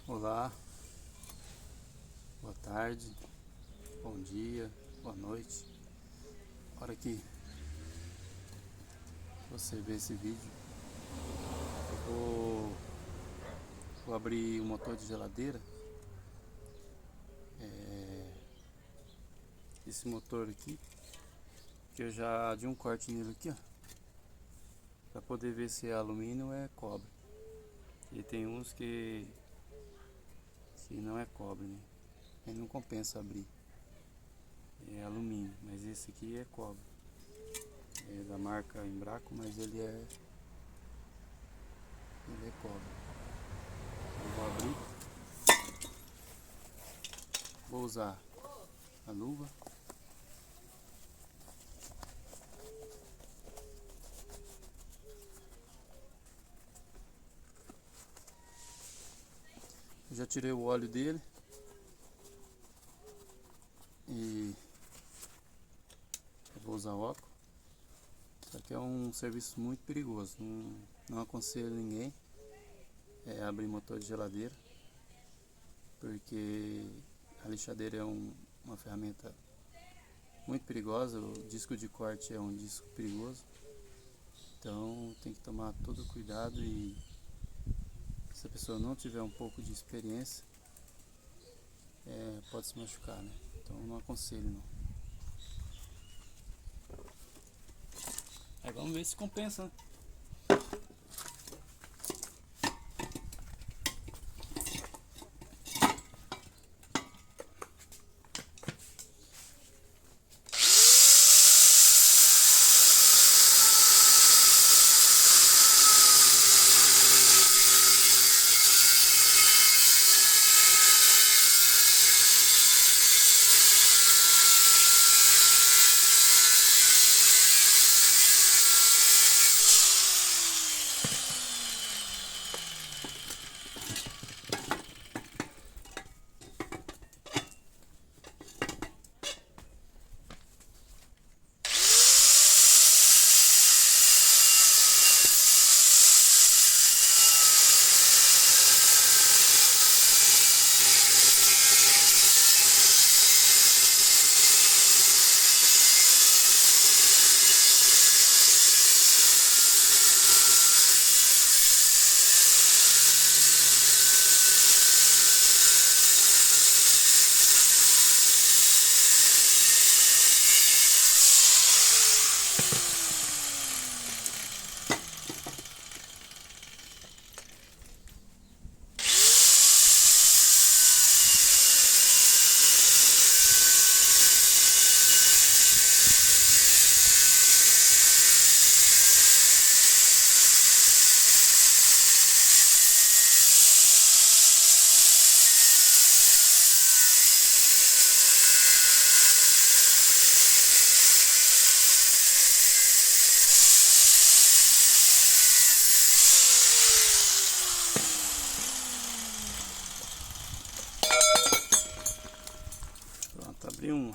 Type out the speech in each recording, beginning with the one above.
Olá, boa tarde, bom dia, boa noite. A hora que você vê esse vídeo, vou abrir o motor de geladeira. Esse motor aqui, que eu já dei um corte nele aqui, ó, para poder ver se é alumínio ou é cobre. E tem uns que não é cobre, né? Aí não compensa abrir. É alumínio, mas esse aqui é cobre. É da marca Embraco, mas ele é cobre. Eu vou abrir. Vou usar a luva. Eu já tirei o óleo dele. E eu vou usar óculos. Isso aqui é um serviço muito perigoso. Não aconselho ninguém abrir motor de geladeira, porque a lixadeira é uma ferramenta muito perigosa. O disco de corte é um disco perigoso, então tem que tomar todo cuidado. E se a pessoa não tiver um pouco de experiência, pode se machucar, né? Então não aconselho não. Aí vamos ver se compensa, né? Pronto, abri um.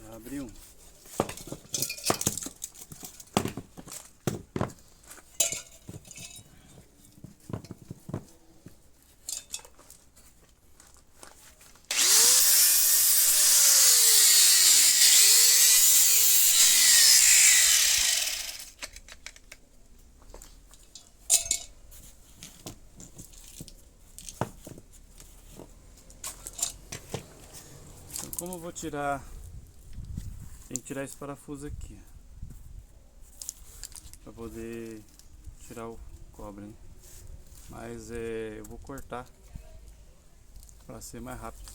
Já abri um. Então, como eu vou tirar, tem que tirar esse parafuso aqui para poder tirar o cobre, né? Mas eu vou cortar para ser mais rápido.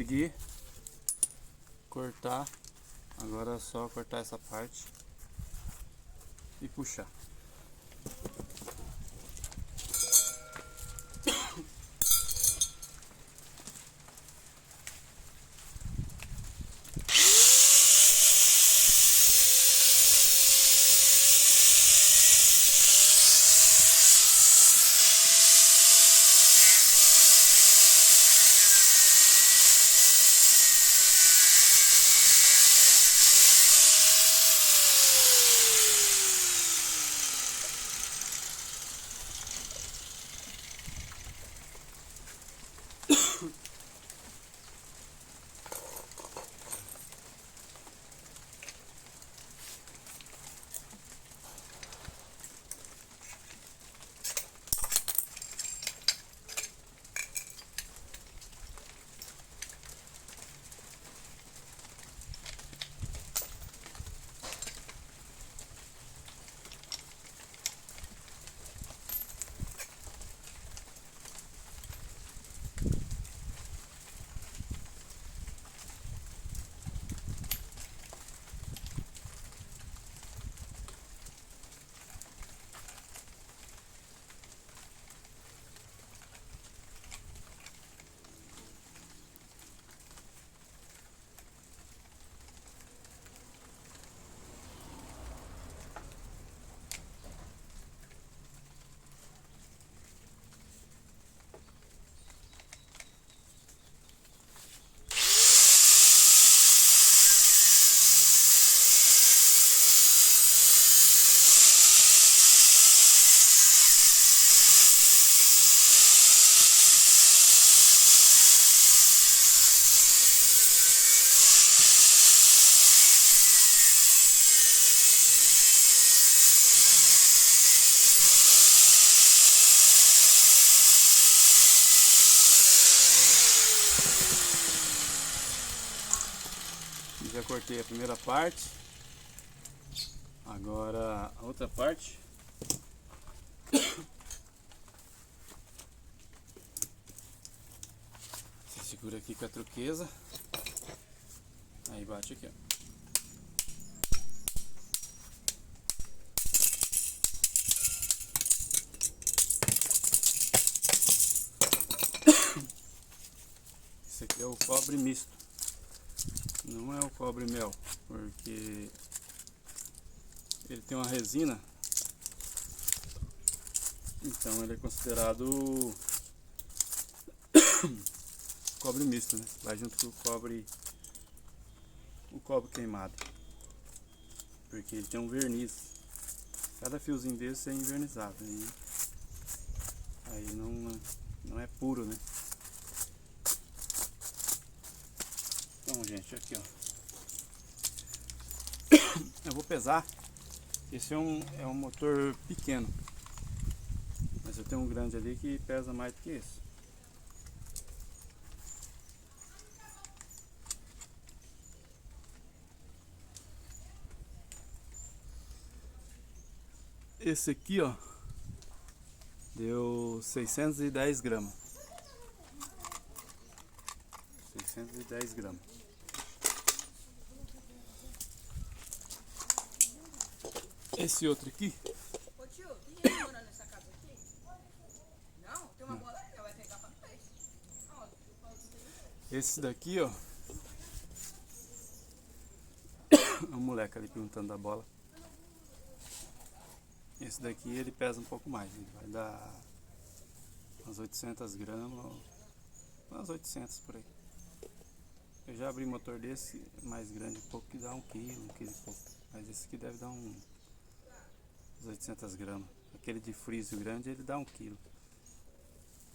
consegui cortar. Agora é só cortar essa parte e puxar. Já cortei a primeira parte, agora a outra parte. Você segura aqui com a truqueza, aí bate aqui, ó. Esse aqui é o cobre misto. Não é o cobre mel, porque ele tem uma resina, então ele é considerado cobre misto, né? Vai junto com o cobre queimado, porque ele tem um verniz. Cada fiozinho desse é invernizado, né? Aí não é puro, né? Então, gente, aqui, ó. Eu vou pesar. Esse é um motor pequeno, mas eu tenho um grande ali que pesa mais do que esse. Esse aqui, ó, deu 610 gramas. 610 gramas. Esse outro aqui. Ô tio, tem gente morando nessa casa aqui? Não? Tem uma bola aí, vai pegar pra trás. Esse daqui, ó. É um moleque ali perguntando da bola. Esse daqui ele pesa um pouco mais. Ele vai dar umas 800 gramas. Umas 800 por aí. Eu já abri motor desse mais grande um pouco que dá 1 quilo, 1 quilo e pouco. Mas esse aqui deve dar uns 800 gramas. Aquele de freezer grande ele dá 1 quilo.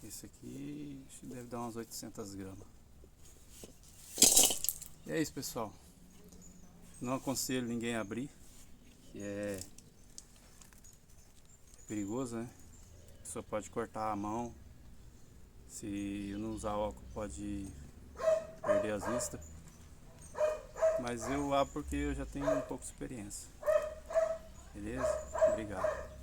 Esse aqui deve dar umas 800 gramas. E é isso, pessoal. Não aconselho ninguém a abrir, que é perigoso, né? A pessoa pode cortar a mão. Se não usar óculos pode perder as vistas. Mas eu abro porque eu já tenho um pouco de experiência. Beleza? Obrigado.